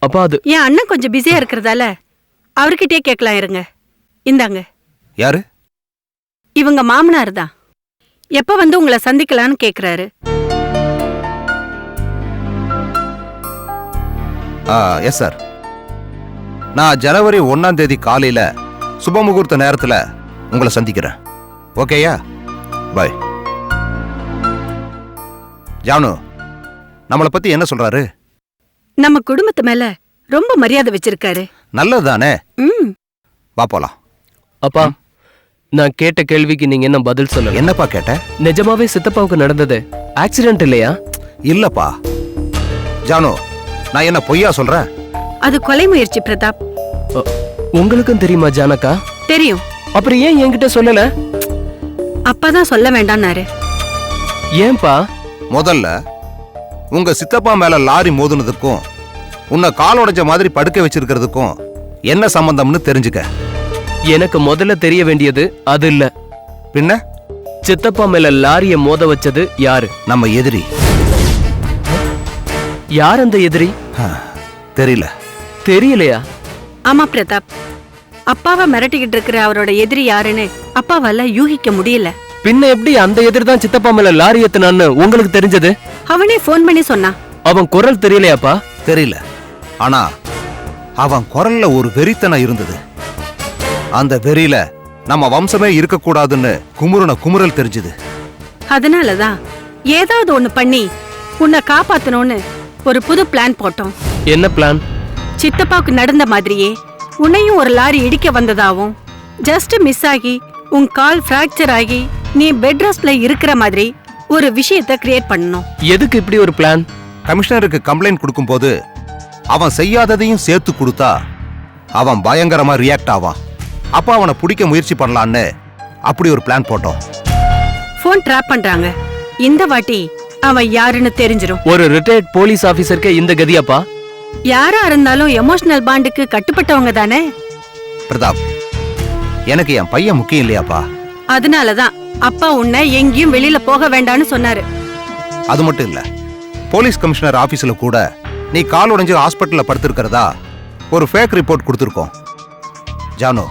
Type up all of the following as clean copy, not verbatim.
அப்பா அது என் அண்ணன் கொஞ்சம் பிஸியா இருக்கிறதால அவர்கிட்டயே கேட்கலாம் இருங்க. இந்தாங்க. யாரு? இவங்க மாமனார் தான். எப்ப வந்து உங்களை சந்திக்கலான்னு கேக்குறாரு. Yes sir. நான் ஜனவரி 1ஆம் தேதி காலையில சுபமுகூர்த்த நேரத்துல உங்களை சந்திக்கிறேன். ஓகேயா? பாய். ஜானு, நம்மளை பத்தி என்ன சொல்றாரு? நம்ம குடும்பத்து மேல ரொம்ப மரியாதை வச்சிருக்காரு. நல்லதுதானே? வா போலாம். அப்பா, நான் கேட்ட கேள்விக்கு நீங்க என்ன பதில் சொல்லல? என்னப்பா கேட்ட? நிஜமாவே சித்தப்பாவுக்கு நடந்தது ஆக்சிடென்ட் இல்லையா? இல்லப்பா. ஜானு, நான் என்ன பொய்யா சொல்றேன்? அது கொலை முயற்சி பிரதாப். உங்களுக்கும் தெரியுமா ஜானகா? தெரியும். அப்புறம் ஏன் என்கிட்ட சொல்லல? அப்பாதான் சொல்ல வேண்டாம்னாரு. ஏன்பா? முதல்ல உங்க சித்தப்பா மேல லாரி மோதுனதுக்கும் உன்னை கால் உடைஞ்ச மாதிரி படுக்க வச்சிருக்கிறதுக்கும் என்ன சம்பந்தம்னு தெரிஞ்சுக்க. எனக்கு முதல்ல தெரிய வேண்டியது அது இல்ல. பின்ன? சித்தப்பா மேல லாரிய மோத வச்சது யாரு? நம்ம எதிரி. யார் அந்த எதிரி? தெரியல. தெரியலையா? ஆமா பிரதாப், அப்பாவை மிரட்டிக்கிட்டு இருக்கிற அவரோட எதிரி யாருன்னு அப்பாவால யூகிக்க முடியல. பின்ன எப்படி அந்த எதிரி தான் சித்தப்பா மேல லாரி ஏத்துனான்னு உங்களுக்கு தெரிஞ்சது? அவனே போன் பண்ணி சொன்னான். அவன் குரல் தெரியலையாப்பா? தெரியல. ஆனா அவன் குரல்ல ஒரு வெறித்தனம் இருந்தது. அந்த வெறியில நம்ம வம்சமே இருக்கக்கூடாதுன்னு குமுறல் தெரிஞ்சது. அதனாலதான் ஏதாவது ஒண்ணு பண்ணி உன்னை காப்பாத்தணும்னு ஒரு புது பிளான் போட்டோம். என்ன பிளான்? சித்தப்பாவுக்கு நடந்த மாதிரியே உன்னையும் ஒரு லாரி இடிக்க வந்ததாவும், ஜஸ்ட் மிஸ் ஆகி உன் கால் பிராக்சர் ஆகி நீ பெட் ரெஸ்ட்ல இருக்கிற மாதிரி ஒரு விஷயத்தை கிரியேட் பண்ணணும். எதுக்கு இப்படி ஒரு பிளான்? கமிஷனருக்கு கம்ப்ளைண்ட் கொடுக்கும்போது அவன் செய்யாததையும் சேர்த்து கொடுத்தா அவன் பயங்கரமா ரியாக்ட் ஆவான். அப்ப அவனை பிடிக்க முயற்சி பண்ணலான்னு அப்படி ஒரு பிளான் போட்டோம். போன் ட்ராப் பண்றாங்க. இந்த வாட்டி அவன் யாருன்னு தெரிஞ்சிரும். ஒரு ரிட்டையர்ட் போலீஸ் ஆபீசருக்கு இந்த கதியாப்பா? யாரா இருந்தாலும் எமோஷனல் பாண்டுக்கு கட்டுப்பட்டவங்க தானே. பிரதாப், எனக்கு என் பையன் முக்கியம் இல்லையாப்பா? அதனாலதான் அப்பா உன்னை எங்கேயும் வெளியில போக வேண்டாம்னு சொன்னாரு. அது மட்டும் இல்ல, போலீஸ் கமிஷனர் ஆபீஸ்ல கூட நீ கால் உடைஞ்சு ஹாஸ்பிட்டல்ல படுத்திருக்கிறதா ஒரு ஃபேக் ரிப்போர்ட் கொடுத்துருக்கோம். ஜானு,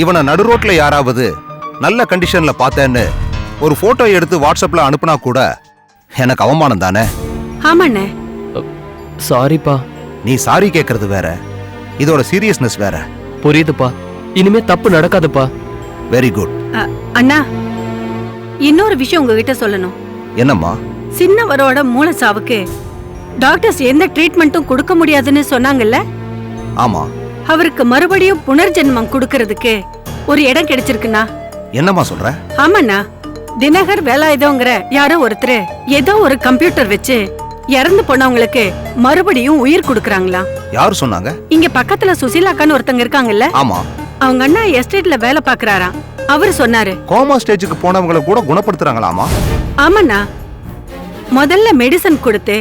இவனை நடு ரோட்ல யாராவது நல்ல கண்டிஷன்ல பார்த்தேன்னு ஒரு போட்டோ எடுத்து வாட்ஸ்அப்ல அனுப்புனா கூட எனக்கு அவமானம் தானே? ஆமாண்ணே. சாரிப்பா. நீ சாரி கேட்கறது வேற, இதோட சீரியஸ்னஸ் வேற. புரியுதுப்பா. இனிமே தப்பு நடக்காதுப்பா. Very good. அண்ணா, இன்னொரு விஷயம் உங்ககிட்ட சொல்லணும். என்னம்மா? சின்னவரோட மூளை சாவுக்கு டாக்டர்ஸ் எந்த ட்ரீட்மெண்ட்டும் கொடுக்க முடியாதுன்னு சொன்னாங்கல்ல? ஆமா. அவருக்கு மறுபடியும் புனர்ஜென்மம் கொடுக்கறதுக்கு ஒரு இடம் கிடைச்சிருக்குண்ணா. என்னம்மா சொல்ற? ஆமாண்ணா, தினகர் வேலாயுதோங்கிற யாரோ ஒருத்தர் ஏதோ ஒரு கம்ப்யூட்டர் வச்சு இறந்து போனவங்களுக்கு மறுபடியும் உயிர் கொடுக்கறாங்களா. யாரு சொன்னாங்க? இங்க பக்கத்துல சுசீலாக்கான்னு ஒருத்தங்க இருக்காங்கல்ல? ஆமா. அவங்க அண்ணா எஸ்டேட்ல வேலை பாக்குறாராம். அவரு சொன்னாரு கோமா ஸ்டேஜுக்கு போனவங்களை கூட குணப்படுத்துறாங்களாமா? ஆமாண்ணா, முதல்ல மெடிசன் கொடுத்து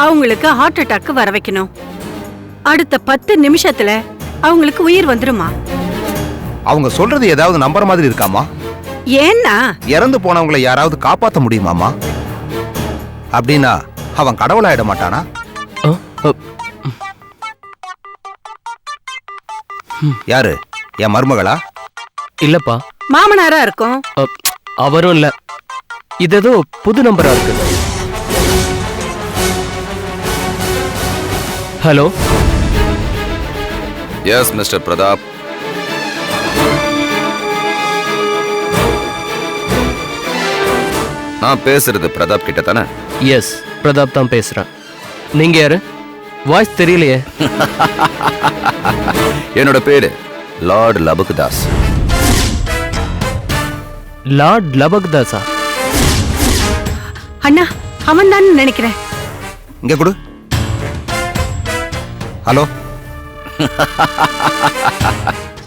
அவங்களுக்கு ஹார்ட் அட்டாக் வர வைக்கணும். அடுத்த 10 நிமிஷத்துல அவங்களுக்கு உயிர் வந்துருமா. அவங்க சொல்றது ஏதாவது நம்புற மாதிரி இருக்காமா? ஏன்னா இறந்து போனவங்களை யாராவது காப்பாத்த முடியுமாமா? அப்படின்னா அவன் கடவுளாயிட மாட்டானா? யாரு? என் மருமகளா? இல்லப்பா. மாமனாரா இருக்கும். அவரும் இல்ல. இது ஏதோ புது நம்பரா இருக்கு. ஹலோ. S mister Pratap. நான் பேசுறது பிரதாப் கிட்ட தானே? எஸ், பிரதாப் தான் பேசுறேன். நீங்க யாரு? வாய்ஸ் தெரியலையே. என்னோட பேரு லார்ட் லபக்தாஸ். லார்ட் லபக்தாஸா? அண்ணா, அவன் தான் நினைக்கிறேன். இங்க கொடு. ஹலோ.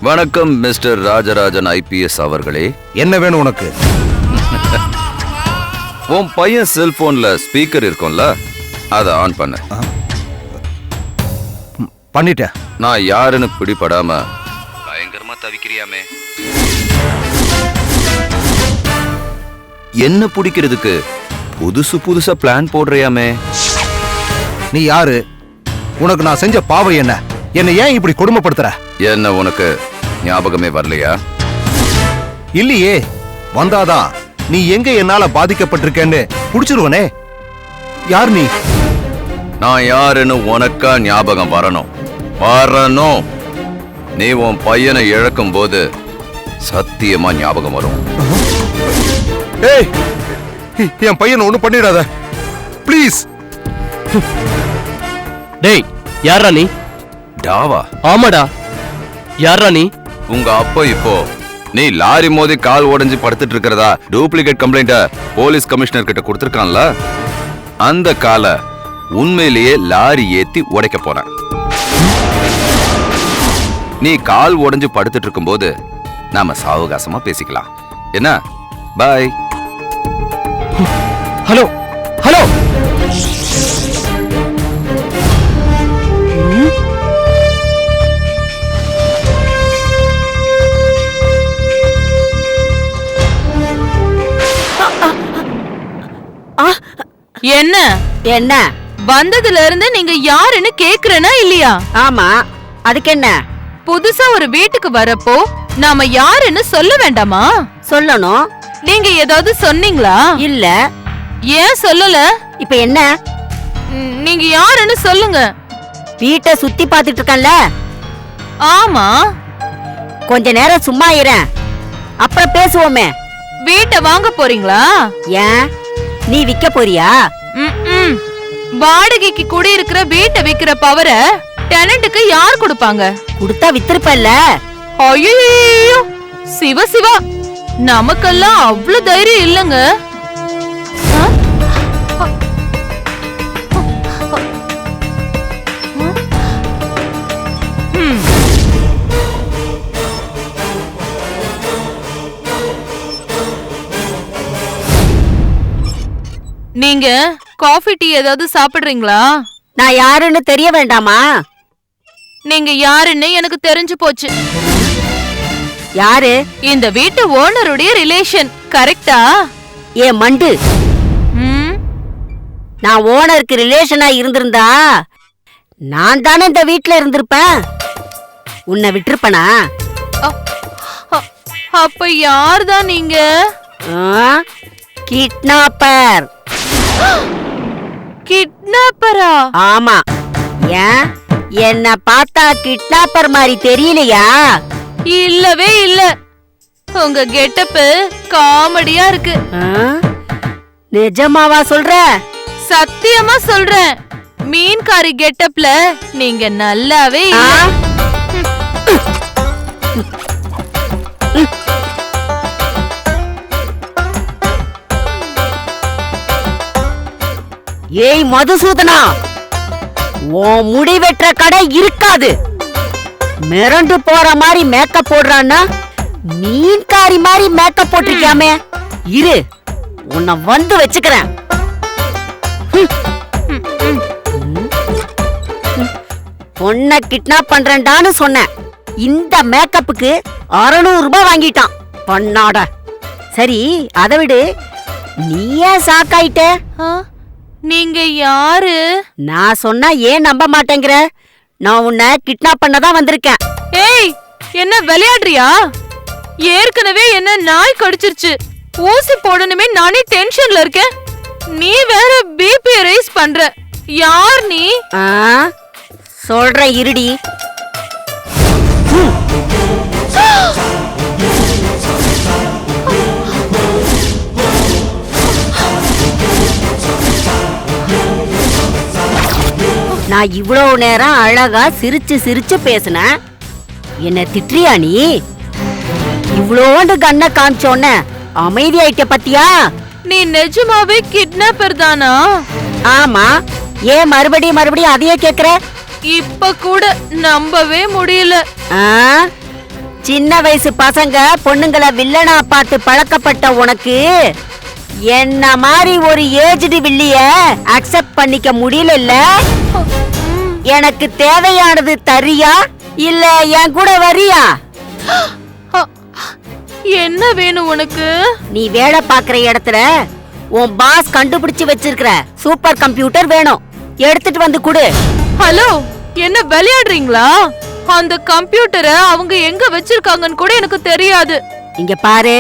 வணக்கம் மிஸ்டர் ராஜராஜன் ஐபிஎஸ் அவர்களே. என்ன வேணும் உனக்கு? உன் பையன் செல்போன்ல ஸ்பீக்கர் இருக்கும்ல, அதை ஆன் பண்ண. பண்ணிட்டேன். நான் யாருன்னு பிடிபடாம பயங்கரமா தவிக்கிறியாமே. என்ன பிடிக்கிறதுக்கு புதுசா பிளான் போடுறியாமே. நீ யாரு? உனக்கு நான் செஞ்ச பாவம் என்ன? என்னை ஏன் இப்படி கொடுமைப்படுத்துற? என்ன உனக்கு ஞாபகமே வரலையா? இல்லையே, வந்தாதான் நீ எங்க என்னால பாதிக்கப்பட்டிருக்கேன்னு புடிச்சிருவனே. யார் நீ? நான் யாருன்னு உனக்கா ஞாபகம் வரணும். நீ உன் பையனை இழக்கும் போது சத்தியமா ஞாபகம் வரும். ஏய், என் பையனை ஒண்ணும் பண்ணிடாத ப்ளீஸ். டேய், யாரா நீ? டாவா? ஆமாடா, யாரா நீ? உங்க அப்பா இப்போ நீ லாரி மோதி கால் உடைஞ்சு படுத்துட்டு இருக்கிறதா டூப்ளிகேட் கம்ப்ளைண்ட போலீஸ் கமிஷனர் கிட்ட கொடுத்திருக்கான்ல, அந்த காலை உண்மையிலேயே லாரி ஏத்தி உடைக்க போறேன். நீ கால் உடைஞ்சு படுத்துட்டு இருக்கும்போது நாம சாவகாசமா பேசிக்கலாம். என்ன? பாய். Hello hello. என்ன என்ன? வந்ததுல இருந்து நீங்க யாருன்னு கேக்குறேனா இல்லையா? ஆமா, அதுக்கு என்ன? புதுசா ஒரு வீட்டுக்கு வரப்போ நாம யாருன்னு சொல்ல வேண்டாமா? சொல்லணும். நீங்க ஏதாவது சொன்னீங்களா? இல்ல. ஏன் சொல்லல? இப்ப என்ன? நீங்க யாருன்னு சொல்லுங்க. வீட்டை சுத்தி பாத்துட்டு இருக்கேன்ல. ஆமா. கொஞ்ச நேரம் சும்மா இரேன், அப்புறம் பேசுவோமே. வீட்டை வாங்க போறீங்களா? ஏன், நீ விக்க போறியா? ம்ம். வாடகைக்கு குடியிருக்கிற வீட்டை விக்கிற பவரை டெனன்ட்டுக்கு யார் கொடுப்பாங்க? குடுத்தா வித்திருப்பல்ல. ஐயோ, சிவ சிவா, நமக்கெல்லாம் அவ்வளவு தைரியம் இல்லங்க. நீங்க காஃபி டீ ஏதாவது சாப்பிடுறீங்களா? நான் யாருன்னு தெரிய வேண்டாமா? நீங்க யாருன்னு எனக்கு தெரிஞ்சு போச்சு. யாரு? இந்த வீட்டு ஓனருடைய ரிலேஷன், கரெக்டா? ஏ மண்டு, ம், நான் ஓனருக்கு ரிலேஷனா இருந்திருந்தா நான் தானே இந்த வீட்ல இருந்திருப்பேன். உன்னை விட்டுருப்பனா? அப்ப யார்தான் நீங்க? கிட்னாப்பர். கிட்னாப்பரா? ஆமா. ஏன், என்ன பார்த்தா கிட்னாப்பர் மாதிரி தெரியலையா? இல்லவே இல்ல. உங்க கெட்டப்பு காமெடியா இருக்கு. நிஜமாவா சொல்ற? சத்தியமா சொல்றேன். மீன்காரி கெட்டப்ல நீங்க நல்லாவே இல்ல. ஏய் மதுசூதனா, உன் முடி வெட்டுற கடை இருக்காது. மிரண்டு போற மாதிரி மேக்கப் போடுறான்னா மீன்காரி மாதிரி மேக்கப் போட்டிருக்காமே. இரு, உன்னை வந்து வச்சுக்கிறேன். பொண்ணை கிட்னாப் பண்றேன்டான்னு சொன்னேன். இந்த மேக்கப்புக்கு 600 ரூபாய் வாங்கிட்டான் பண்ணாட. சரி, அதை விடு, நீ ஏன் சாக்காயிட்ட? நீங்க யாரு? நான் சொன்னா ஏன் நம்ப மாட்டேங்கிற? நான் உன்னை கிட்னாப் பண்ணதான் வந்திருக்கேன். ஏய், என்ன விளையாடுறியா? ஏற்கனவே என்ன நாய் கடிச்சிருச்சு. ஊசி போடணுமே நானே டென்ஷன்ல இருக்கேன். நீ வேற பிபி ரைஸ் பண்ற. யார் நீ? சொல்ற இருடி. நான் இவ்வளவு நேரம் அழகா சிரிச்சு சிரிச்சு பேசினேன். என்ன திட்டுறியா நீ? இவ்வளோண்டு கண்ணை காமிச்சோன்ன அமைதியாயிட்ட பத்தியா? நீ நிஜமாவே கிட்னாப்பர் தானா? ஆமா. ஏன் மறுபடியும் அதையே கேக்குற? இப்ப கூட நம்பவே முடியல. சின்ன வயசு பசங்க பொண்ணுங்களை வில்லனா பார்த்து பழக்கப்பட்ட உனக்கு என்ன மாதிரி ஒரு ஏஜ்டு வில்லிய அக்செப்ட் பண்ணிக்க முடியல. எனக்கு தேவையானது தரியா இல்ல என் கூட வரியா? என்ன வேணும் உனக்கு? நீ வேலை பாக்குற இடத்துல உன் பாஸ் கண்டுபிடிச்சு வச்சிருக்கிற சூப்பர் கம்ப்யூட்டர் வேணும். எடுத்துட்டு வந்து கொடு. ஹலோ, என்ன விளையாடுறீங்களா? அந்த கம்ப்யூட்டரை அவங்க எங்க வச்சிருக்காங்கன்னு கூட எனக்கு தெரியாது. இங்க பாரு,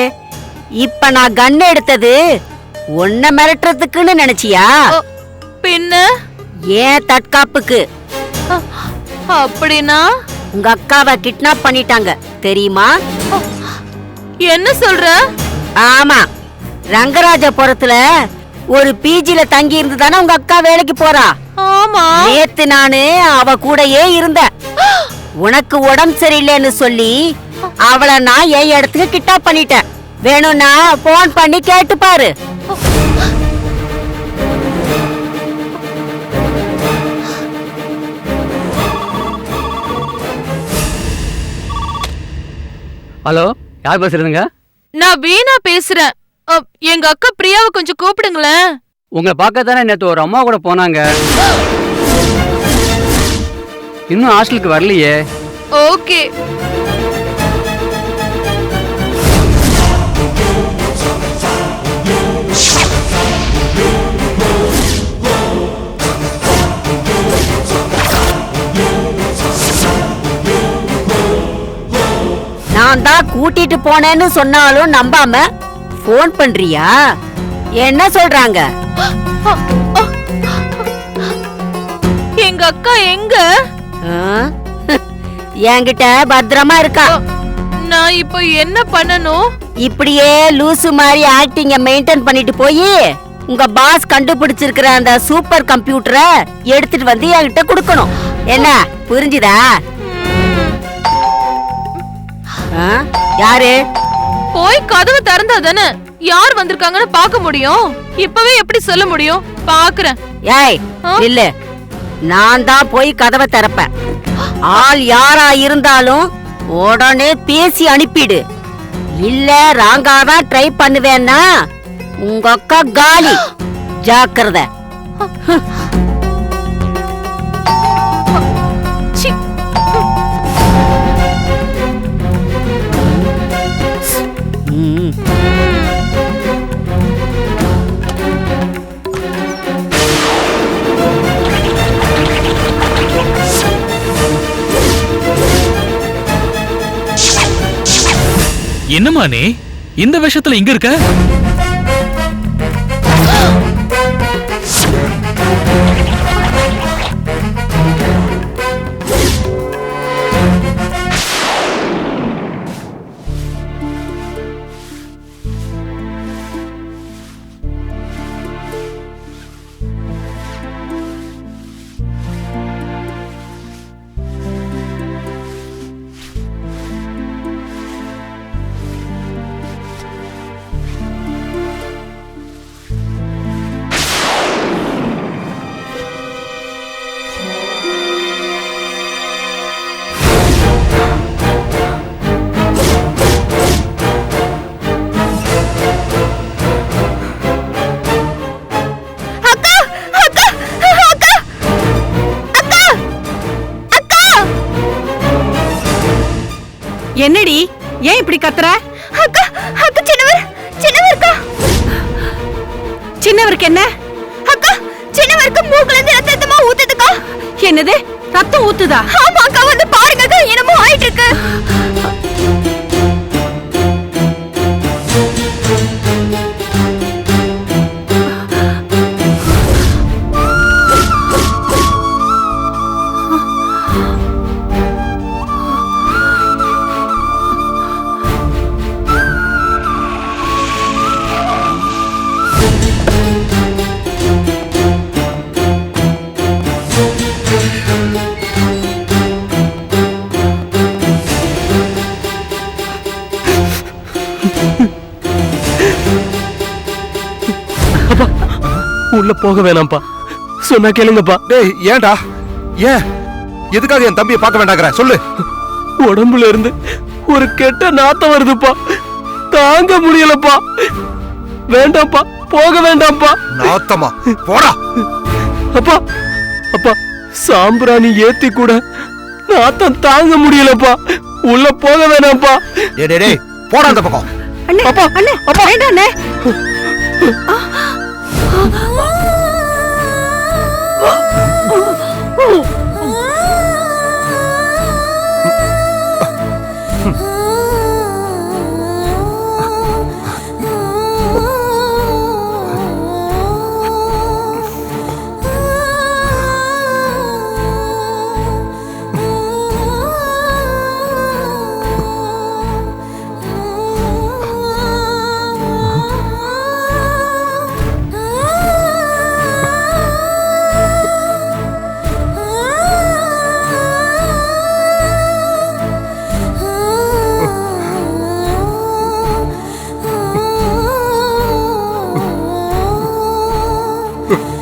இப்ப நான் கன் எடுத்தது உன்னை மிரட்டுறதுக்குன்னு நினைச்சியா? பின்ன ஏன் தற்காப்புக்கு. அப்படின்னா உங்க அக்காவை கிட்னாப் பண்ணிட்டாங்க தெரியுமா? என்ன சொல்ற? ஆமா, ரங்கராஜபுரத்துல ஒரு பிஜில தங்கி இருந்து தானே உங்க அக்கா வேலைக்கு போறா. ஆமா, நேத்து நானு அவ கூடயே இருந்தேன். உனக்கு உடம்பு சரியில்லைன்னு சொல்லி அவளை நான் என் இடத்துக்கு கிட்னாப் பண்ணிட்டேன். வேணும்னா போன் பண்ணி கேட்டு பாரு. ஹலோ, யார் பேசுறதுங்க? நான் வீணா பேசுறேன். எங்க அக்கா பிரியாவை கொஞ்சம் கூப்பிடுங்களேன். உங்களை பார்க்க தானே நேற்று ஒரு அம்மா கூட போனாங்க. இன்னும் ஹாஸ்டலுக்கு வரலையே. ஓகே. நான் தான் கூட்டிட்டு போனேன்னு சொன்னாலும் நம்பாம போன் பண்றியா? என்ன சொல்றாங்க? எங்க அக்கா எங்க? ஆ? என்கிட்ட பத்திரமா இருக்கா. நான் இப்போ என்ன பண்ணணும்? இப்படியே லூசு மாதிரி ஆக்டிங்க மெயின்டைன் பண்ணிட்டு போய் உங்க பாஸ் கண்டுபிடிச்சிருக்கிற அந்த சூப்பர் கம்ப்யூட்டரை எடுத்துட்டு வந்து என்கிட்ட கொடுக்கணும். என்ன புரிஞ்சுதா? ஆ? யாரு? போய் கதவு திறந்தா தானே யார் வந்திருக்காங்கன்னு பார்க்க முடியும். இப்பவே எப்படி சொல்ல முடியும்? பாக்குறேன். ஏய் இல்ல, நான் தான் போய் கதவை திறப்பேன். ஆள் யாரா இருந்தாலும் உடனே பேசி அனுப்பிடு. இல்ல ராங்காதான் ட்ரை பண்ணுவேன்னா உங்க அக்கா காலி. ஜாக்கிரதை. சி. ம். என்னம்மா நீ இந்த விஷயத்துல இங்க இருக்க? என்னடி, ஏன் இப்படி கத்துற? அக்கா, அக்கா சின்னவர் சின்னவர்க்கா. சின்னவருக்கு என்ன? அக்கா, சின்னவருக்கு மூக்குல இருந்து ரத்தமா ஊத்துதுக்கா. என்னது, ரத்தம் ஊத்துதா? ஆமா அக்கா, வந்து பாருங்க அக்கா, என்னமோ ஆயிட்டு இருக்கு. உள்ள போக வேணாம்ப்பா, சொன்னா கேளுங்கப்பா. டேய் ஏன்டா? ஏன் எதுக்காக என் தம்பியை பார்க்க வேண்டாங்கிற? சொல்லு. உடம்புல இருந்து ஒரு கெட்ட நாத்தம் வருதுப்பா, தாங்க முடியலப்பா. வேண்டாம்ப்பா, போக வேண்டாம்ப்பா. நாத்தமா? போடா. அப்பா அப்பா, சாம்பிராணி ஏத்தி கூட நாத்தம் தாங்க முடியலப்பா. உள்ள போக வேணாம்ப்பா. டேய் டேய் டேய், போடா அந்த பக்கம். அண்ணே, அப்பா, அண்ணே, அப்பா. வேண்டாம் அண்ணே.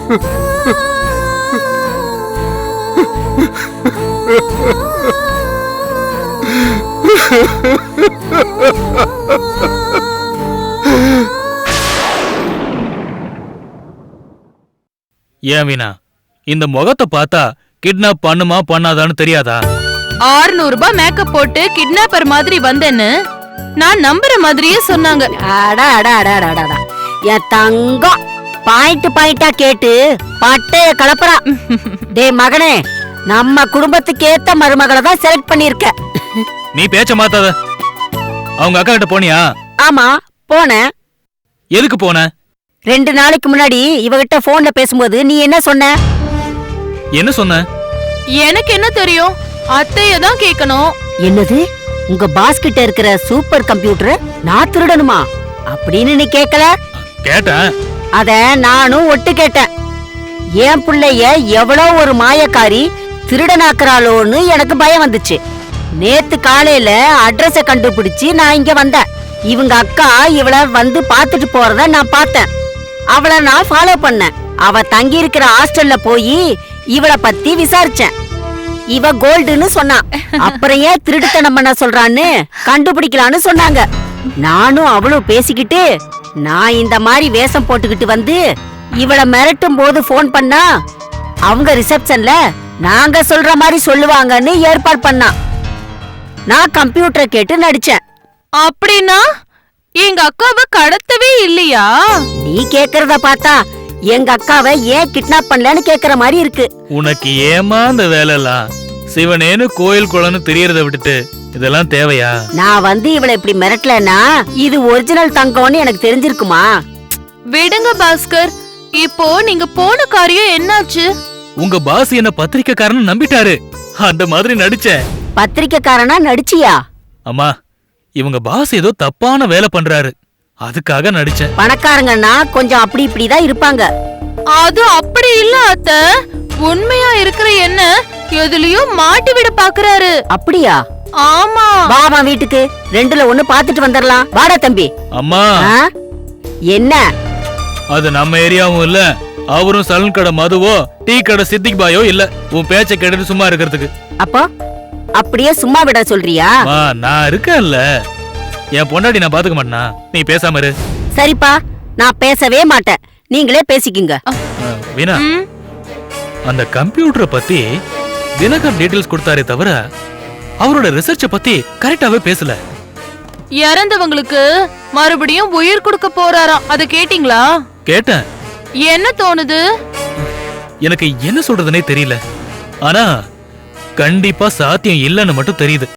ஏன் வீணா, இந்த முகத்தை பார்த்தா கிட்னாப் பண்ணுமா பண்ணாதான்னு தெரியாதா? 600 ரூபாய் மேக்கப் போட்டு கிட்னாப்பர் மாதிரி வந்தேன்னு நான் நம்புற மாதிரியே சொன்னாங்க. அடா அடா அடா அடா அடா. என் தங்கம் பாயிண்டா கேட்டு பட்டைய கலப்பறா. டேய் மகனே, நம்ம குடும்பத்துக்கு ஏத்த மருமகளை தான் செலக்ட் பண்ணிருக்க. நீ பேச்ச மாத்தாத. அவங்க அக்கா கிட்ட போனியா? ஆமா போனேன். எதுக்கு போன? 2 நாளைக்கு முன்னாடி இவகிட்ட போன்ல பேசும்போது நீ என்ன சொன்ன? என்ன சொன்ன? எனக்கு என்ன தெரியும், அத்தைய தான் கேட்கணும். என்னது, உங்க பாஸ் கிட்ட இருக்கிற சூப்பர் கம்ப்யூட்டர் நான் திருடணுமா அப்படின்னு நீ கேட்கல? கேட்டேன். அத நானும் ஒட்டு கேட்டேன். என் பிள்ளைய எவ்வளவு ஒரு மாயக்காரி திருடனாக்குறாளோன்னு எனக்கு பயம் வந்துச்சு. நேத்து காலையில அட்ரஸ கண்டுபிடிச்சு நான் இங்க வந்தேன். இவங்க அக்கா இவளை வந்து பாத்துட்டு போறத நான் பார்த்தேன். அவளை நான் ஃபாலோ பண்ணேன். அவ தங்கி இருக்கிற ஹாஸ்டல்ல போய் இவளை பத்தி விசாரிச்சேன். இவ கோல்டுன்னு சொன்னான். அப்புறம் ஏன் திருட்டுத்தனம் பண்ண சொல்றான்னு கண்டுபிடிக்கலான்னு சொன்னாங்க. நானும் அவளும் பேசிக்கிட்டு நான் இந்த மாதிரி வேஷம் போட்டுக்கிட்டு வந்து இவளை மிரட்டும் போது போன் பண்ணா அவங்க ரிசப்ஷன்ல நாங்க சொல்ற மாதிரி சொல்லுவாங்கன்னு ஏற்பாடு பண்ணா. நான் கம்ப்யூட்டரை கேட்டு நடிச்சேன். அப்படின்னா எங்க அக்காவை கடத்தவே இல்லையா? நீ கேக்குறத பார்த்தா எங்க அக்காவை ஏன் கிட்னாப் பண்ணலன்னு கேக்குற மாதிரி இருக்கு. உனக்கு ஏமா இந்த வேலை எல்லாம்? சிவனேன்னு கோயில் குளம்னு தெரியறத விட்டுட்டு இதெல்லாம் தேவையா? நான் வந்து இவளை இப்படி மிரட்டலன்னா இது ஒரிஜினல் தங்கம்னு எனக்கு தெரிஞ்சிருக்குமா? விடுங்க பாஸ்கர், இப்போ நீங்க போன காரியம் என்னாச்சு? உங்க பாஸ் என்ன பத்திரிக்கைக்காரன் நம்பிட்டாரு. அந்த மாதிரி நடிச்சேன். பத்திரிக்கைக்காரனா நடிச்சியா? அம்மா, இவங்க பாஸ் ஏதோ தப்பான வேலை பண்றாரு, அதுக்காக நடிச்சேன். பணக்காரங்கன்னா கொஞ்சம் அப்படி இப்படிதான் இருப்பாங்க. அது அப்படி இல்ல அத்த, உண்மையா இருக்கிற என்ன எதுலயோ மாட்டி விட பாக்குறாரு. அப்படியா? ஆமா. வாமா வீட்டுக்கு, 2ல 1 பாத்துட்டு வந்துடலாம். வாடா தம்பி. அம்மா, ஆ? என்ன? அது நம்ம ஏரியாவும் இல்ல, அவரும் சலூன் கடை மதுவோ டீ கடை சித்திக் பாயோ இல்ல உன் பேச்ச கேட்டுட்டு சும்மா இருக்கிறதுக்கு. அப்போ அப்படியே சும்மா விட சொல்றியா? நான் இருக்கேன்ல, என் பொண்டாடி நான் பாத்துக்க மாட்டேனா? நீ பேசாம இரு. சரிப்பா, நான் பேசவே மாட்டேன். நீங்களே பேசிக்கிங்க. வீணா, அந்த கம்ப்யூட்டரை பத்தி தினகர் டீடைல்ஸ் கொடுத்தாரே தவிர அவரோட ரிசர்ச்ச பத்தி கரெக்டாவே பேசல. இறந்தவங்களுக்கு மறுபடியும் உயிர் கொடுக்க போறாராம், அத கேட்டீங்களா? கேட்டேன். என்ன தோணுது? எனக்கு என்ன சொல்றதுனே தெரியல. ஆனா கண்டிப்பா சாத்தியம் இல்லன்னு மட்டும் தெரியுது.